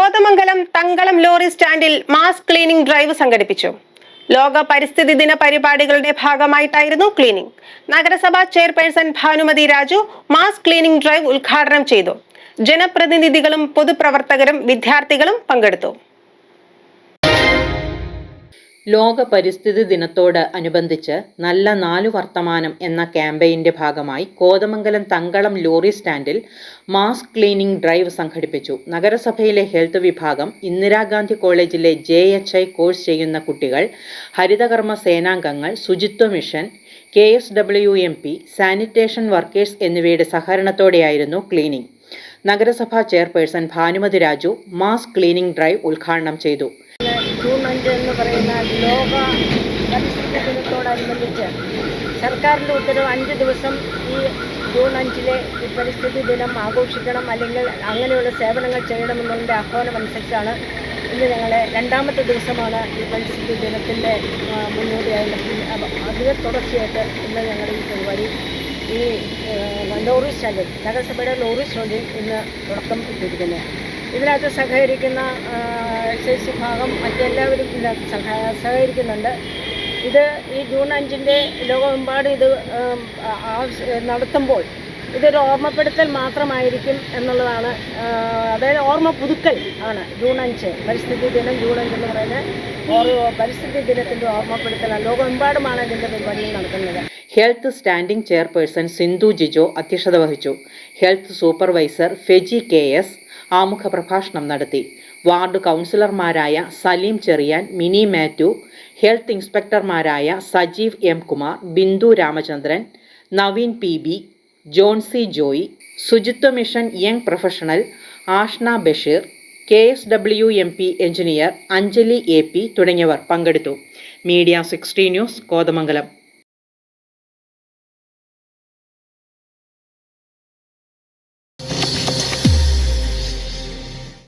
Kothamangalam Thankalam lorry സ്റ്റാൻഡിൽ mass cleaning drive സംഘടിപ്പിച്ചു. ലോക പരിസ്ഥിതി ദിന പരിപാടികളുടെ ഭാഗമായിട്ടായിരുന്നു ക്ലീനിംഗ്. നഗരസഭാ chairperson Bhanumathi Raju mass cleaning drive ഉദ്ഘാടനം ചെയ്തു. ജനപ്രതിനിധികളും പൊതുപ്രവർത്തകരും വിദ്യാർത്ഥികളും പങ്കെടുത്തു. ലോക പരിസ്ഥിതി ദിനത്തോട് അനുബന്ധിച്ച് നല്ല 4 വർത്തമാനം എന്ന ക്യാമ്പയിന്റെ ഭാഗമായി കോതമംഗലം തങ്കളം ലോറി സ്റ്റാൻഡിൽ മാസ് ക്ലീനിംഗ് ഡ്രൈവ് സംഘടിപ്പിച്ചു. നഗരസഭയിലെ ഹെൽത്ത് വിഭാഗം, ഇന്ദിരാഗാന്ധി കോളേജിലെ JHI കോഴ്സ് ചെയ്യുന്ന കുട്ടികൾ, ഹരിതകർമ്മ സേനാംഗങ്ങൾ, ശുചിത്വ മിഷൻ, KSWMP, സാനിറ്റേഷൻ വർക്കേഴ്സ് എന്നിവയുടെ സഹകരണത്തോടെയായിരുന്നു ക്ലീനിംഗ്. നഗരസഭാ chairperson Bhanumathi Raju mass cleaning drive ഉദ്ഘാടനം ചെയ്തു. ജൂൺ 5 എന്ന് പറയുന്ന ലോക പരിസ്ഥിതി ദിനത്തോടനുബന്ധിച്ച് സർക്കാരിൻ്റെ ഉത്തരവ് 5 ദിവസം ഈ ജൂൺ 5 ഈ പരിസ്ഥിതി ദിനം ആഘോഷിക്കണം, അല്ലെങ്കിൽ അങ്ങനെയുള്ള സേവനങ്ങൾ ചെയ്യണമെന്നതിൻ്റെ ആഹ്വാനമനുസരിച്ചാണ് ഇന്ന് ഞങ്ങളെ 2ാമത്തെ ദിവസമാണ് ഈ പരിസ്ഥിതി ദിനത്തിൻ്റെ മുന്നോടിയായി. അതിന് തുടർച്ചയായിട്ട് ഇന്ന് ഞങ്ങളുടെ ഈ പരിപാടി ഈ ലോറി സ്റ്റാൻഡിൽ, നഗരസഭയുടെ ലോറി സ്റ്റാൻഡിൽ ഇന്ന് തുടക്കം ഇട്ടിരിക്കുന്നത്. ഇതിനകത്ത് സഹകരിക്കുന്ന എക്സൈസ് വിഭാഗം മറ്റെല്ലാവരും ഇതിനകത്ത് സഹകരിക്കുന്നുണ്ട്. ഇത് ഈ ജൂൺ 5 ലോകമെമ്പാടും ഇത് നടത്തുമ്പോൾ ഇതൊരു ഓർമ്മപ്പെടുത്തൽ മാത്രമായിരിക്കും എന്നുള്ളതാണ്. അതായത് ഓർമ്മ പുതുക്കൽ ആണ് ജൂൺ 5 പരിസ്ഥിതി ദിനം. ജൂൺ 5 എന്ന് പറയുന്നത് പരിസ്ഥിതി ദിനത്തിൻ്റെ ഓർമ്മപ്പെടുത്തലാണ്. ലോകമെമ്പാടുമാണ് ഇതിൻ്റെ പരിപാടികൾ നടക്കുന്നത്. Health standing chairperson Sindhu Jijo അധ്യക്ഷത വഹിച്ചു. ഹെൽത്ത് സൂപ്പർവൈസർ ഫെജി KS ആമുഖ പ്രഭാഷണം നടത്തി. വാർഡ് കൗൺസിലർമാരായ സലീം ചെറിയാൻ, മിനി മാത്യു, ഹെൽത്ത് ഇൻസ്പെക്ടർമാരായ സജീവ് M. കുമാർ, ബിന്ദു രാമചന്ദ്രൻ, നവീൻ PB, ജോൺസി ജോയി, ശുചിത്വ mission young professional Ashna Basheer, KSWMP engineer Anjali AP തുടങ്ങിയവർ പങ്കെടുത്തു. Media 60 news, Kothamangalam.